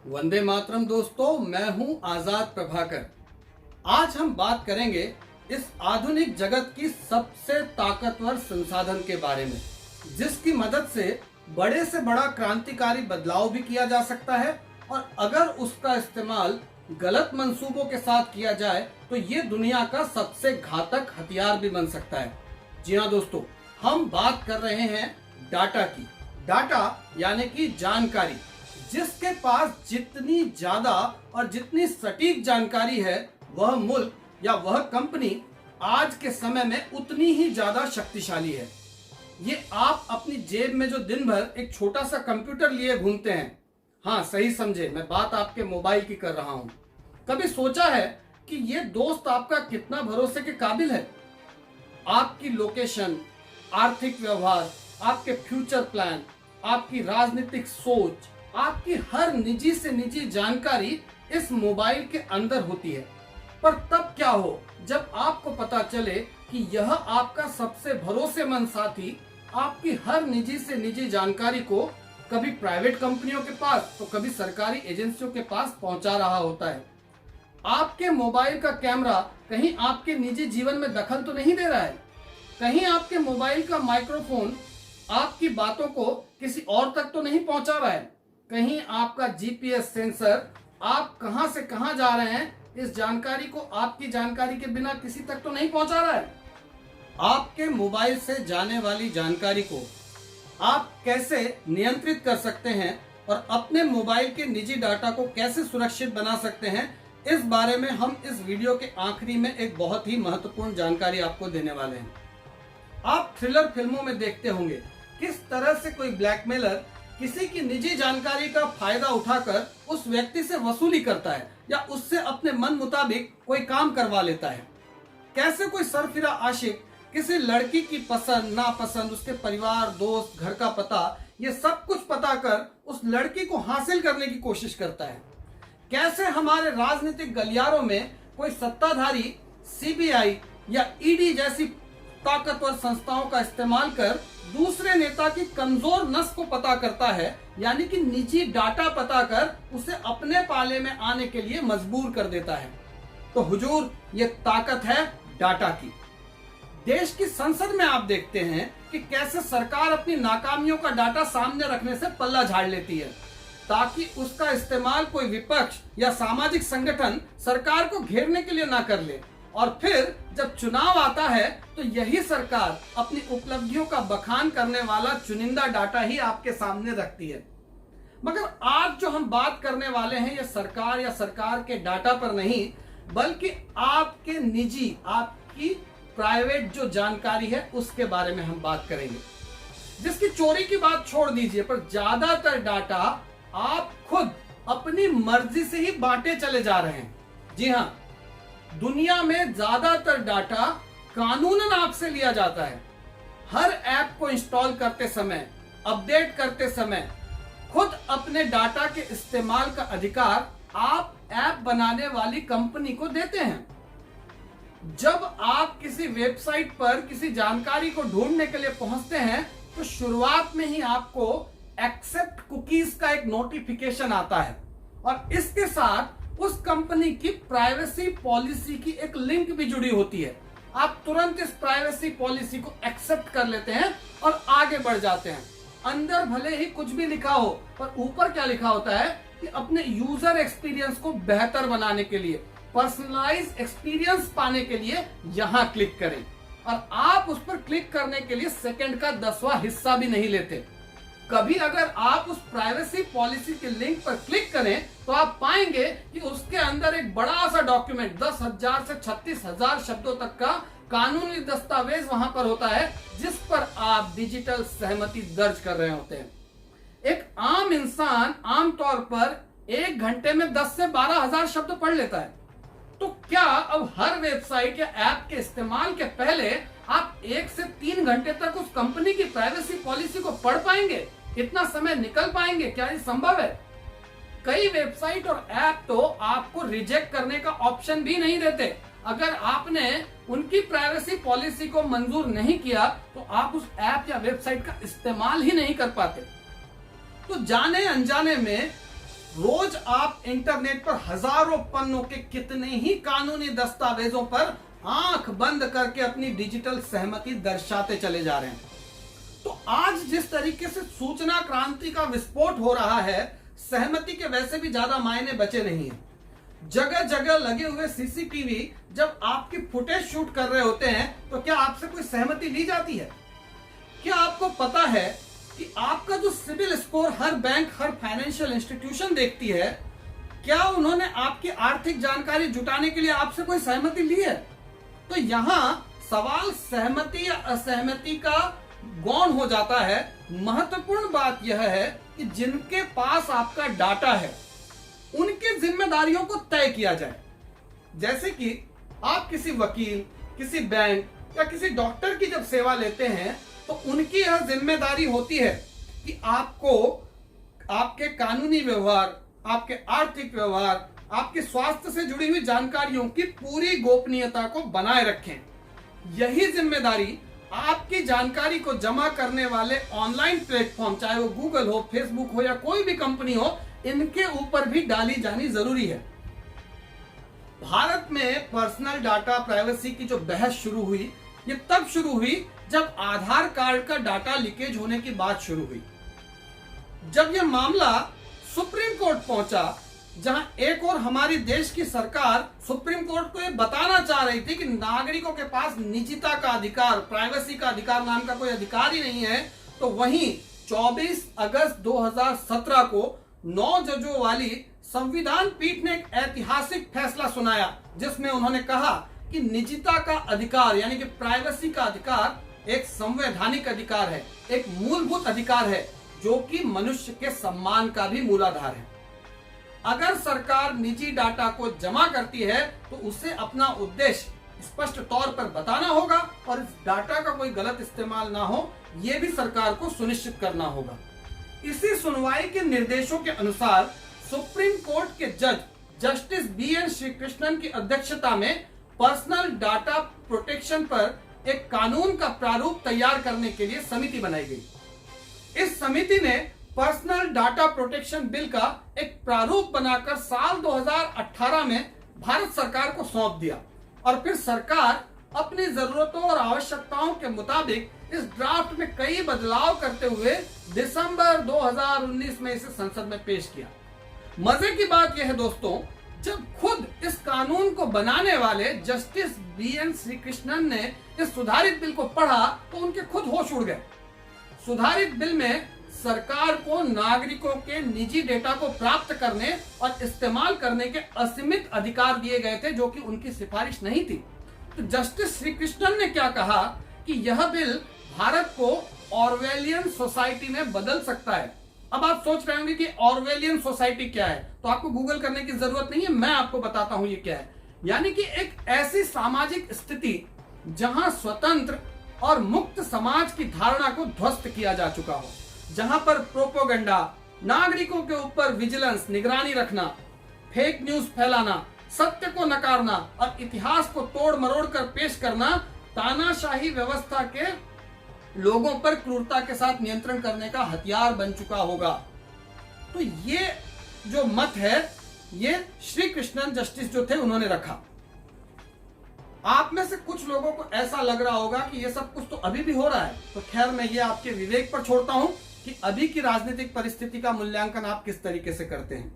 वंदे मातरम दोस्तों, मैं हूं आजाद प्रभाकर। आज हम बात करेंगे इस आधुनिक जगत की सबसे ताकतवर संसाधन के बारे में, जिसकी मदद से बड़े से बड़ा क्रांतिकारी बदलाव भी किया जा सकता है और अगर उसका इस्तेमाल गलत मंसूबों के साथ किया जाए तो ये दुनिया का सबसे घातक हथियार भी बन सकता है। जी हाँ दोस्तों, हम बात कर रहे हैं डाटा की। डाटा यानी कि जानकारी, जिसके पास जितनी ज्यादा और जितनी सटीक जानकारी है, वह मुल्क या वह कंपनी आज के समय में उतनी ही ज्यादा शक्तिशाली है। ये आप अपनी जेब में जो दिन भर एक छोटा सा कंप्यूटर लिए घूमते हैं, हाँ सही समझे, मैं बात आपके मोबाइल की कर रहा हूं। कभी सोचा है कि ये दोस्त आपका कितना भरोसे के काबिल है? आपकी लोकेशन, आर्थिक व्यवहार, आपके फ्यूचर प्लान, आपकी राजनीतिक सोच, आपकी हर निजी से निजी जानकारी इस मोबाइल के अंदर होती है। पर तब क्या हो जब आपको पता चले कि यह आपका सबसे भरोसेमंद साथी आपकी हर निजी से निजी जानकारी को कभी प्राइवेट कंपनियों के पास तो कभी सरकारी एजेंसियों के पास पहुंचा रहा होता है। आपके मोबाइल का कैमरा कहीं आपके निजी जीवन में दखल तो नहीं दे रहा है? कहीं आपके मोबाइल का माइक्रोफोन आपकी बातों को किसी और तक तो नहीं पहुंचा रहा है? कहीं आपका जीपीएस सेंसर आप कहां से कहां जा रहे हैं इस जानकारी को आपकी जानकारी के बिना किसी तक तो नहीं पहुंचा रहा है? आपके मोबाइल से जाने वाली जानकारी को आप कैसे नियंत्रित कर सकते हैं और अपने मोबाइल के निजी डाटा को कैसे सुरक्षित बना सकते हैं, इस बारे में हम इस वीडियो के आखिरी में एक बहुत ही महत्वपूर्ण जानकारी आपको देने वाले हैं। आप थ्रिलर फिल्मों में देखते होंगे किस तरह से कोई ब्लैकमेलर किसी की निजी जानकारी का फायदा उठाकर उस व्यक्ति से वसूली करता है या उससे अपने मन मुताबिक कोई काम करवा लेता है। कैसे कोई सरफिरा आशिक किसी लड़की की पसंद नापसंद, उसके परिवार, दोस्त, घर का पता, ये सब कुछ पता कर उस लड़की को हासिल करने की कोशिश करता है। कैसे हमारे राजनीतिक गलियारों में कोई सत्ताधारी सीबीआई या ईडी जैसी ताकतवर संस्थाओं का इस्तेमाल कर दूसरे नेता की कमजोर नस को पता करता है, यानी कि निजी डाटा पता कर उसे अपने पाले में आने के लिए मजबूर कर देता है। तो हुजूर, ये ताकत है डाटा की। देश की संसद में आप देखते हैं कि कैसे सरकार अपनी नाकामियों का डाटा सामने रखने से पल्ला झाड़ लेती है ताकि उसका इस्तेमाल कोई विपक्ष या सामाजिक संगठन सरकार को घेरने के लिए ना कर ले, और फिर जब चुनाव आता है तो यही सरकार अपनी उपलब्धियों का बखान करने वाला चुनिंदा डाटा ही आपके सामने रखती है। मगर आज जो हम बात करने वाले हैं, ये सरकार या सरकार के डाटा पर नहीं, बल्कि आपके निजी, आपकी प्राइवेट जो जानकारी है उसके बारे में हम बात करेंगे, जिसकी चोरी की बात छोड़ दीजिए, पर ज्यादातर डाटा आप खुद अपनी मर्जी से ही बांटे चले जा रहे हैं। जी हाँ, दुनिया में ज्यादातर डाटा कानूनन आपसे लिया जाता है। हर ऐप को इंस्टॉल करते समय, अपडेट करते समय खुद अपने डाटा के इस्तेमाल का अधिकार आप ऐप बनाने वाली कंपनी को देते हैं। जब आप किसी वेबसाइट पर किसी जानकारी को ढूंढने के लिए पहुंचते हैं तो शुरुआत में ही आपको एक्सेप्ट कुकीज का एक नोटिफिकेशन आता है और इसके साथ उस कंपनी की प्राइवेसी पॉलिसी की एक लिंक भी जुड़ी होती है। आप तुरंत इस प्राइवेसी पॉलिसी को एक्सेप्ट कर लेते हैं और आगे बढ़ जाते हैं। अंदर भले ही कुछ भी लिखा हो, पर ऊपर क्या लिखा होता है कि अपने यूजर एक्सपीरियंस को बेहतर बनाने के लिए, पर्सनलाइज एक्सपीरियंस पाने के लिए यहां क्लिक करें, और आप उस पर क्लिक करने के लिए सेकंड का 10वां हिस्सा भी नहीं लेते। कभी अगर आप उस प्राइवेसी पॉलिसी के लिंक पर क्लिक करें तो आप पाएंगे कि उसके अंदर एक बड़ा सा डॉक्यूमेंट 10,000 से 36,000 शब्दों तक का कानूनी दस्तावेज वहां पर होता है, जिस पर आप डिजिटल सहमति दर्ज कर रहे होते हैं। एक आम इंसान आमतौर पर 1 घंटे में 10 से 12,000 शब्द पढ़ लेता है। तो क्या अब हर वेबसाइट या ऐप के इस्तेमाल के पहले आप 1 से 3 घंटे तक उस कंपनी की प्राइवेसी पॉलिसी को पढ़ पाएंगे? इतना समय निकल पाएंगे? क्या ये संभव है? कई वेबसाइट और ऐप तो आपको रिजेक्ट करने का ऑप्शन भी नहीं देते। अगर आपने उनकी प्राइवेसी पॉलिसी को मंजूर नहीं किया तो आप उस ऐप या वेबसाइट का इस्तेमाल ही नहीं कर पाते। तो जाने अनजाने में रोज आप इंटरनेट पर हजारों पन्नों के कितने ही कानूनी दस्तावेजों पर आंख बंद करके अपनी डिजिटल सहमति दर्शाते चले जा रहे हैं। तो आज जिस तरीके से सूचना क्रांति का विस्फोट हो रहा है, सहमति के वैसे भी ज्यादा मायने बचे नहीं है। जगह जगह लगे हुए सीसीटीवी जब आपकी फुटेज शूट कर रहे होते हैं तो क्या आपसे कोई सहमति ली जाती है? क्या आपको पता है कि आपका जो सिविल स्कोर हर बैंक, हर फाइनेंशियल इंस्टीट्यूशन देखती है, क्या उन्होंने आपकी आर्थिक जानकारी जुटाने के लिए आपसे कोई सहमति ली है? तो यहां सवाल सहमति या असहमति का गौण हो जाता है। महत्वपूर्ण बात यह है कि जिनके पास आपका डाटा है उनकी जिम्मेदारियों को तय किया जाए। जैसे कि आप किसी वकील, किसी बैंक या किसी डॉक्टर की जब सेवा लेते हैं तो उनकी यह जिम्मेदारी होती है कि आपको आपके कानूनी व्यवहार, आपके आर्थिक व्यवहार, आपके स्वास्थ्य से जुड़ी हुई जानकारियों की पूरी गोपनीयता को बनाए रखें। यही जिम्मेदारी आपकी जानकारी को जमा करने वाले ऑनलाइन प्लेटफॉर्म, चाहे वो गूगल हो, फेसबुक हो या कोई भी कंपनी हो, इनके ऊपर भी डाली जानी जरूरी है। भारत में पर्सनल डाटा प्राइवेसी की जो बहस शुरू हुई, ये तब शुरू हुई जब आधार कार्ड का डाटा लीकेज होने की बात शुरू हुई। जब यह मामला सुप्रीम कोर्ट पहुंचा, जहां एक और हमारी देश की सरकार सुप्रीम कोर्ट को यह बताना चाह रही थी कि नागरिकों के पास निजता का अधिकार, प्राइवेसी का अधिकार नाम का कोई अधिकार ही नहीं है, तो वहीं 24 अगस्त 2017 को 9 जजों वाली संविधान पीठ ने एक ऐतिहासिक फैसला सुनाया, जिसमें उन्होंने कहा कि निजता का अधिकार यानी कि प्राइवेसी का अधिकार एक संवैधानिक अधिकार है, एक मूलभूत अधिकार है, जो कि मनुष्य के सम्मान का भी मूलाधार है। अगर सरकार निजी डाटा को जमा करती है तो उसे अपना उद्देश्य स्पष्ट तौर पर बताना होगा और इस डाटा का कोई गलत इस्तेमाल ना हो, यह भी सरकार को सुनिश्चित करना होगा। इसी सुनवाई के निर्देशों के अनुसार सुप्रीम कोर्ट के जज जस्टिस BN श्रीकृष्णन की अध्यक्षता में पर्सनल डाटा प्रोटेक्शन पर एक कानून का प्रारूप तैयार करने के लिए समिति बनाई गई। इस समिति ने पर्सनल डाटा प्रोटेक्शन बिल का एक प्रारूप बनाकर साल 2018 में भारत सरकार को सौंप दिया और फिर सरकार अपनी जरूरतों और आवश्यकताओं के मुताबिक इस ड्राफ्ट में कई बदलाव करते हुए दिसंबर 2019 में इसे संसद में पेश किया। मजे की बात यह है दोस्तों, जब खुद इस कानून को बनाने वाले जस्टिस BN श्रीकृष्णन ने इस सुधारित बिल को पढ़ा तो उनके खुद होश उड़ गए। सुधारित बिल में सरकार को नागरिकों के निजी डेटा को प्राप्त करने और इस्तेमाल करने के असीमित अधिकार दिए गए थे, जो कि उनकी सिफारिश नहीं थी। तो जस्टिस श्रीकृष्णन ने क्या कहा कि यह बिल भारत को ऑरवेलियन सोसाइटी में बदल सकता है। अब आप सोच रहे होंगे कि ऑरवेलियन सोसाइटी क्या है, तो आपको गूगल करने की जरूरत नहीं है, मैं आपको बताता हूं ये क्या है। यानी कि एक ऐसी सामाजिक स्थिति जहां स्वतंत्र और मुक्त समाज की धारणा को ध्वस्त किया जा चुका हो, जहां पर प्रोपोगंडा, नागरिकों के ऊपर विजिलेंस, निगरानी रखना, फेक न्यूज फैलाना, सत्य को नकारना और इतिहास को तोड़ मरोड़ कर पेश करना तानाशाही व्यवस्था के लोगों पर क्रूरता के साथ नियंत्रण करने का हथियार बन चुका होगा। तो ये जो मत है, ये श्री कृष्णन जस्टिस जो थे उन्होंने रखा। आप में से कुछ लोगों को ऐसा लग रहा होगा कि ये सब कुछ तो अभी भी हो रहा है, तो खैर मैं ये आपके विवेक पर छोड़ता हूं कि अभी की राजनीतिक परिस्थिति का मूल्यांकन आप किस तरीके से करते हैं।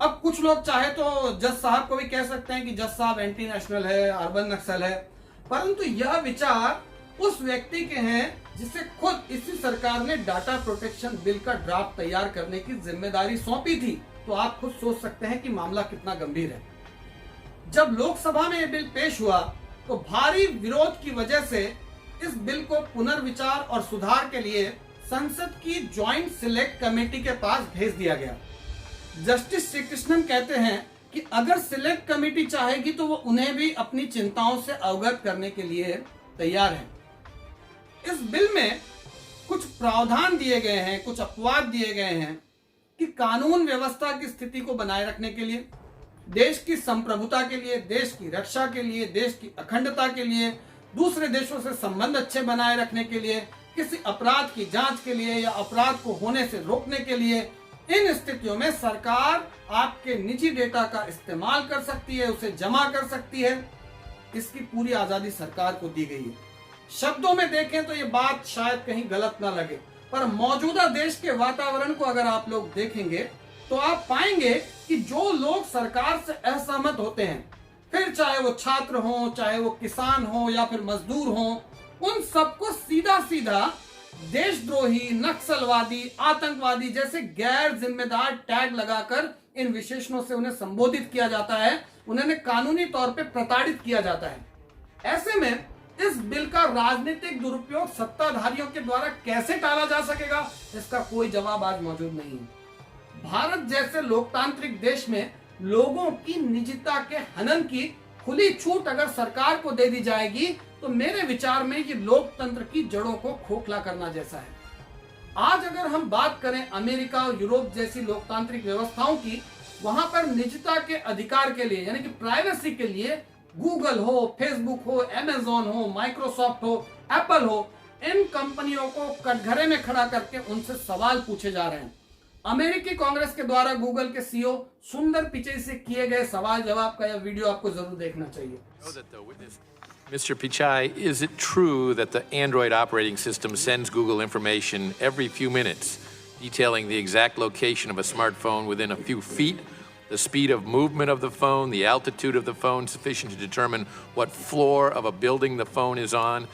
अब कुछ लोग चाहे तो जज साहब को भी कह सकते हैं कि जज साहब एंटी नेशनल है, अर्बन नक्सल है, परंतु यह विचार उस व्यक्ति के हैं जिसे खुद इसी सरकार ने डाटा प्रोटेक्शन बिल का ड्राफ्ट तैयार करने की जिम्मेदारी सौंपी थी। तो आप खुद सोच सकते हैं कि मामला कितना गंभीर है। जब लोकसभा में यह बिल पेश हुआ तो भारी विरोध की वजह से इस बिल को पुनर्विचार और सुधार के लिए संसद की ज्वाइंट सिलेक्ट कमेटी के पास भेज दिया गया। जस्टिस श्रीकृष्णन कहते हैं कि अगर सिलेक्ट कमेटी चाहेगी तो वो उन्हें भी अपनी चिंताओं से अवगत करने के लिए तैयार है। इस बिल में कुछ प्रावधान दिए गए हैं, कुछ अपवाद दिए गए हैं कि कानून व्यवस्था की स्थिति को बनाए रखने के लिए, देश की संप्रभुता के लिए, देश की रक्षा के लिए, देश की अखंडता के लिए, दूसरे देशों से संबंध अच्छे बनाए रखने के लिए, किसी अपराध की जांच के लिए या अपराध को होने से रोकने के लिए, इन स्थितियों में सरकार आपके निजी डेटा का इस्तेमाल कर सकती है, उसे जमा कर सकती है। इसकी पूरी आजादी सरकार को दी गई है। शब्दों में देखें तो ये बात शायद कहीं गलत ना लगे, पर मौजूदा देश के वातावरण को अगर आप लोग देखेंगे तो आप पाएंगे कि जो लोग सरकार से असहमत होते हैं, फिर चाहे वो छात्र हो, चाहे वो किसान हो या फिर मजदूर हो, उन सबको सीधा सीधा देशद्रोही, नक्सलवादी, आतंकवादी जैसे गैर जिम्मेदार टैग लगाकर इन विशेषणों से उन्हें संबोधित किया जाता है, उन्हें कानूनी तौर पे प्रताड़ित किया जाता है। ऐसे में इस बिल का राजनीतिक दुरुपयोग सत्ताधारियों के द्वारा कैसे टाला जा सकेगा, इसका कोई जवाब आज मौजूद नहीं है। भारत जैसे लोकतांत्रिक देश में लोगों की निजता के हनन की खुली छूट अगर सरकार को दे दी जाएगी तो मेरे विचार में ये लोकतंत्र की जड़ों को खोखला करना जैसा है। आज अगर हम बात करें अमेरिका और यूरोप जैसी लोकतांत्रिक व्यवस्थाओं की, वहां पर निजता के अधिकार के लिए यानी कि प्राइवेसी के लिए गूगल हो, फेसबुक हो, अमेज़न हो, माइक्रोसॉफ्ट हो, एप्पल हो, इन कंपनियों को कटघरे में खड़ा करके उनसे सवाल पूछे जा रहे हैं। अमेरिकी कांग्रेस के द्वारा गूगल के सीईओ सुंदर पिचई से किए गए सवाल जवाब का यह वीडियो आपको जरूर देखना चाहिए। Mr. Pichai, is it true that the Android operating system sends Google information every few minutes, detailing the exact location of a smartphone within a few feet, the speed of movement of the phone, the altitude of the phone sufficient to determine what floor of a building the phone is on,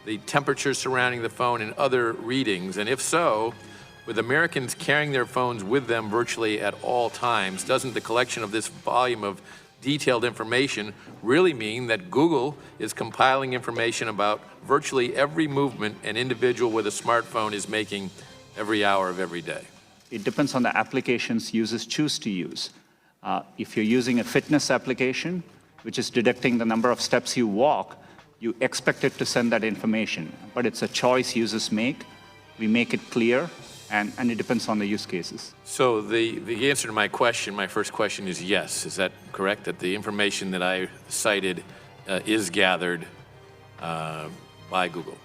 the temperature surrounding the phone, and other readings? And if so, with Americans carrying their phones with them virtually at all times, doesn't the collection of this volume of detailed information really mean that Google is compiling information about virtually every movement an individual with a smartphone is making every hour of every day? It depends on the applications users choose to use. If you're using a fitness application, which is detecting the number of steps you walk, you expect it to send that information. But it's a choice users make. We make it clear, and it depends on the use cases. So the answer to my question, my first question is yes. Is that correct? That the information that I cited is gathered by Google?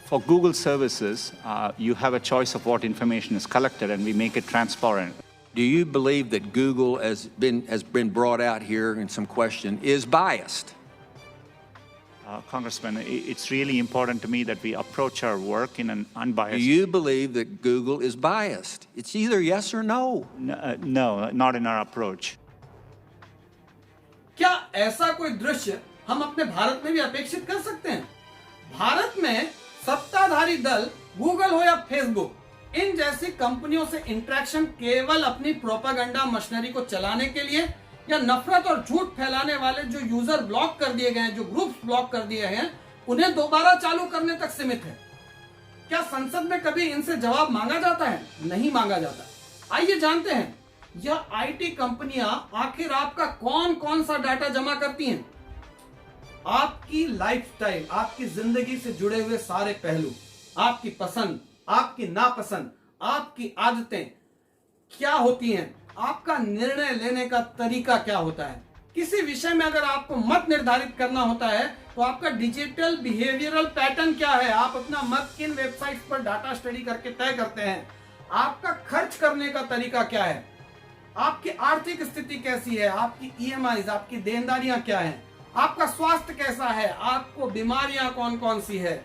For Google services, you have a choice of what information is collected, and we make it transparent. Do you believe that Google has been brought out here in some question is biased? Congressman, it's really important to me that we approach our work in an unbiased. Do you believe that Google is biased? It's either yes or no. No, not in our approach. क्या ऐसा कोई दृश्य हम अपने भारत में भी अपेक्षित कर सकते हैं? भारत में सत्ताधारी दल गूगल हो या फेसबुक, इन जैसी कंपनियों से इंटरेक्शन केवल अपनी प्रोपागेंडा मशीनरी को चलाने के लिए या नफरत और झूठ फैलाने वाले जो यूजर ब्लॉक कर दिए गए हैं, जो ग्रुप्स ब्लॉक कर दिए हैं, उन्हें दोबारा चालू करने तक सीमित है। क्या संसद में कभी इनसे जवाब मांगा जाता है? नहीं मांगा जाता। आइए जानते हैं यह आईटी कंपनियां आखिर आपका कौन कौन सा डाटा जमा करती हैं। आपकी लाइफस्टाइल, आपकी जिंदगी से जुड़े हुए सारे पहलू, आपकी पसंद, आपकी नापसंद, आपकी आदतें क्या होती हैं, आपका निर्णय लेने का तरीका क्या होता है। किसी विषय में अगर आपको मत निर्धारित करना होता है तो आपका डिजिटल बिहेवियरल पैटर्न क्या है, आप अपना मत किन वेबसाइट्स पर डाटा स्टडी करके तय करते हैं, आपका खर्च करने का तरीका क्या है, आपकी आर्थिक स्थिति कैसी है, आपकी ईएमआईज, आपकी देनदारियां क्या हैं, आपका स्वास्थ्य कैसा है, आपको बीमारियां कौन कौन सी है,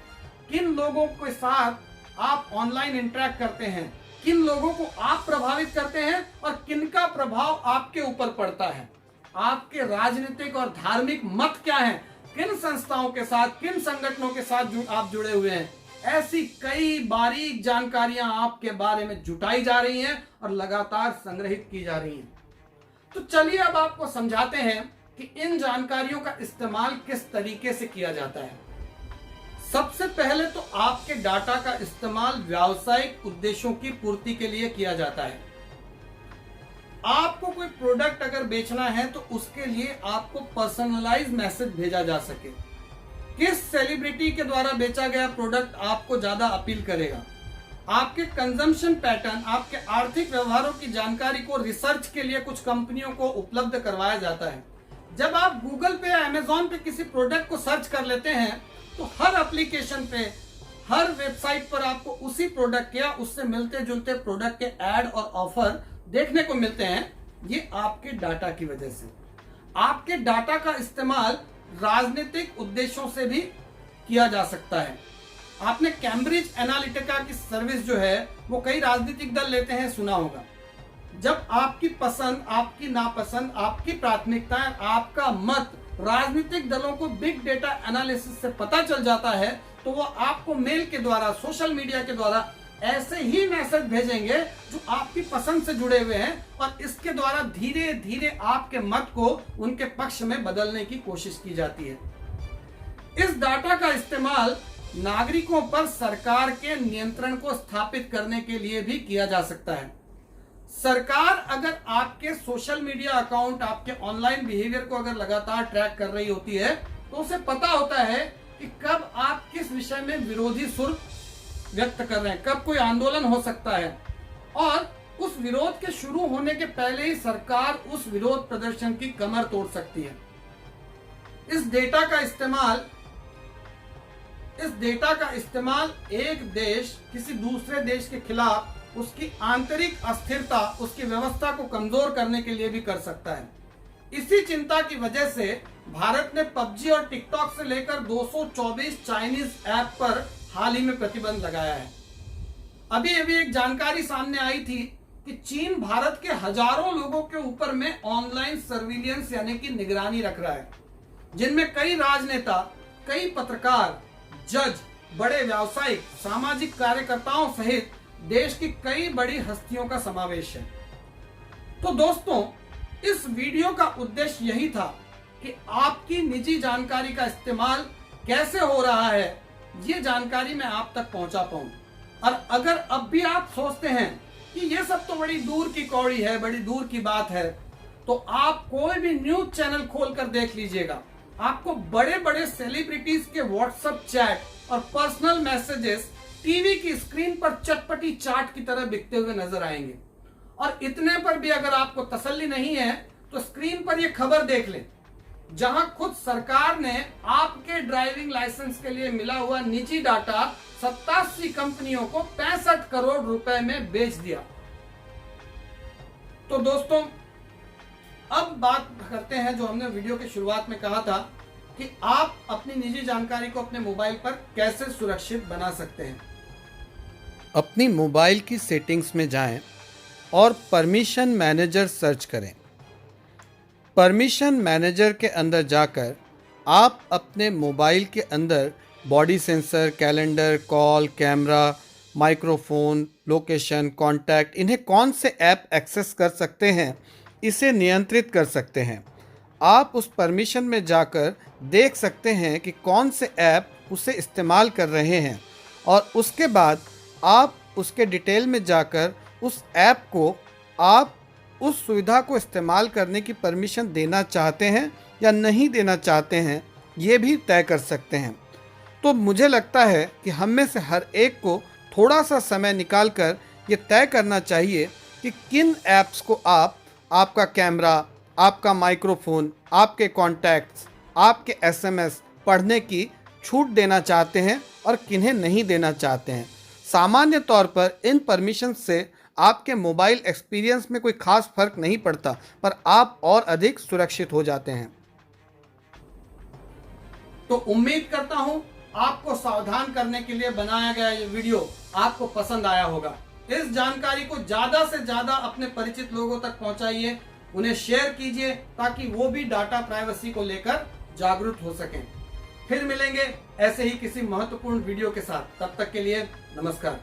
किन लोगों के साथ आप ऑनलाइन इंटरेक्ट करते हैं, किन लोगों को आप प्रभावित करते हैं और किनका प्रभाव आपके ऊपर पड़ता है, आपके राजनीतिक और धार्मिक मत क्या हैं, किन संस्थाओं के साथ, किन संगठनों के साथ आप जुड़े हुए हैं। ऐसी कई बारीक जानकारियां आपके बारे में जुटाई जा रही हैं और लगातार संग्रहित की जा रही हैं। तो चलिए अब आपको समझाते हैं कि इन जानकारियों का इस्तेमाल किस तरीके से किया जाता है। सबसे पहले तो आपके डाटा का इस्तेमाल व्यावसायिक उद्देश्यों की पूर्ति के लिए किया जाता है। आपको कोई प्रोडक्ट अगर बेचना है तो उसके लिए आपको पर्सनलाइज मैसेज भेजा जा सके। किस सेलिब्रिटी के द्वारा बेचा गया प्रोडक्ट आपको ज्यादा अपील करेगा, आपके कंजम्पशन पैटर्न, आपके आर्थिक व्यवहारों की जानकारी को रिसर्च के लिए कुछ कंपनियों को उपलब्ध करवाया जाता है। जब आप गूगल पे या अमेजॉन पे किसी प्रोडक्ट को सर्च कर लेते हैं तो हर एप्लीकेशन पे, हर वेबसाइट पर आपको उसी प्रोडक्ट या उससे मिलते जुलते प्रोडक्ट के ऐड और ऑफर देखने को मिलते हैं। ये आपके डाटा की वजह से। आपके डाटा का इस्तेमाल राजनीतिक उद्देश्यों से भी किया जा सकता है। आपने कैम्ब्रिज एनालिटिका की सर्विस जो है वो कई राजनीतिक दल लेते हैं, सुना होगा। जब आपकी पसंद, आपकी नापसंद, आपकी प्राथमिकताएं, आपका मत राजनीतिक दलों को बिग डेटा एनालिसिस से पता चल जाता है तो वो आपको मेल के द्वारा, सोशल मीडिया के द्वारा ऐसे ही मैसेज भेजेंगे जो आपकी पसंद से जुड़े हुए हैं और इसके द्वारा धीरे धीरे आपके मत को उनके पक्ष में बदलने की कोशिश की जाती है। इस डाटा का इस्तेमाल नागरिकों पर सरकार के नियंत्रण को स्थापित करने के लिए भी किया जा सकता है। सरकार अगर आपके सोशल मीडिया अकाउंट, आपके ऑनलाइन बिहेवियर को अगर लगातार ट्रैक कर रही होती है तो उसे पता होता है कि कब आप किस विषय में विरोधी सुर व्यक्त कर रहे हैं, कब कोई आंदोलन हो सकता है और उस विरोध के शुरू होने के पहले ही सरकार उस विरोध प्रदर्शन की कमर तोड़ सकती है। इस डेटा का इस्तेमाल एक देश किसी दूसरे देश के खिलाफ उसकी आंतरिक अस्थिरता, उसकी व्यवस्था को कमजोर करने के लिए भी कर सकता है। इसी चिंता की वजह से भारत ने पबजी और टिकटॉक से लेकर 224 चाइनीज ऐप पर हाल ही में प्रतिबंध लगाया है। अभी एक जानकारी सामने आई थी कि चीन भारत के हजारों लोगों के ऊपर में ऑनलाइन सर्विलियंस यानी कि निगरानी रख रहा है, जिनमें कई राजनेता, कई पत्रकार, जज, बड़े व्यावसायिक, सामाजिक कार्यकर्ताओं सहित देश की कई बड़ी हस्तियों का समावेश है। तो दोस्तों, इस वीडियो का उद्देश्य यही था कि आपकी निजी जानकारी का इस्तेमाल कैसे हो रहा है ये जानकारी मैं आप तक पहुंचा पाऊं। और अगर अब भी आप सोचते हैं कि ये सब तो बड़ी दूर की कौड़ी है, बड़ी दूर की बात है, तो आप कोई भी न्यूज चैनल खोलकर देख लीजिएगा, आपको बड़े बड़े सेलिब्रिटीज के व्हाट्सएप चैट और पर्सनल मैसेजेस टीवी की स्क्रीन पर चटपटी चाट की तरह बिकते हुए नजर आएंगे। और इतने पर भी अगर आपको तसल्ली नहीं है तो स्क्रीन पर यह खबर देख लें, जहां खुद सरकार ने आपके ड्राइविंग लाइसेंस के लिए मिला हुआ निजी डाटा 87 कंपनियों को 65 करोड़ रुपए में बेच दिया। तो दोस्तों, अब बात करते हैं जो हमने वीडियो की शुरुआत में कहा था कि आप अपनी निजी जानकारी को अपने मोबाइल पर कैसे सुरक्षित बना सकते हैं। अपनी मोबाइल की सेटिंग्स में जाएं और परमिशन मैनेजर सर्च करें। परमिशन मैनेजर के अंदर जाकर आप अपने मोबाइल के अंदर body sensor, calendar, call, camera, microphone, location, contact, इन्हें कौन से ऐप एक्सेस कर सकते हैं इसे नियंत्रित कर सकते हैं। आप उस परमिशन में जाकर देख सकते हैं कि कौन से ऐप उसे इस्तेमाल कर रहे हैं और उसके बाद आप उसके डिटेल में जाकर उस ऐप को आप उस सुविधा को इस्तेमाल करने की परमिशन देना चाहते हैं या नहीं देना चाहते हैं ये भी तय कर सकते हैं। तो मुझे लगता है कि हम में से हर एक को थोड़ा सा समय निकाल कर ये तय करना चाहिए कि किन ऐप्स को आप, आपका कैमरा, आपका माइक्रोफोन, आपके कॉन्टैक्ट्स, आपके एसएमएस पढ़ने की छूट देना चाहते हैं और किन्हें नहीं देना चाहते हैं। सामान्य तौर पर इन परमिशन से आपके मोबाइल एक्सपीरियंस में कोई खास फर्क नहीं पड़ता, पर आप और अधिक सुरक्षित हो जाते हैं। तो उम्मीद करता हूं आपको सावधान करने के लिए बनाया गया ये वीडियो आपको पसंद आया होगा। इस जानकारी को ज्यादा से ज्यादा अपने परिचित लोगों तक पहुंचाइए, उन्हें शेयर कीजिए ताकि वो भी डाटा प्राइवेसी को लेकर जागरूक हो सकें। फिर मिलेंगे ऐसे ही किसी महत्वपूर्ण वीडियो के साथ, तब तक के लिए नमस्कार।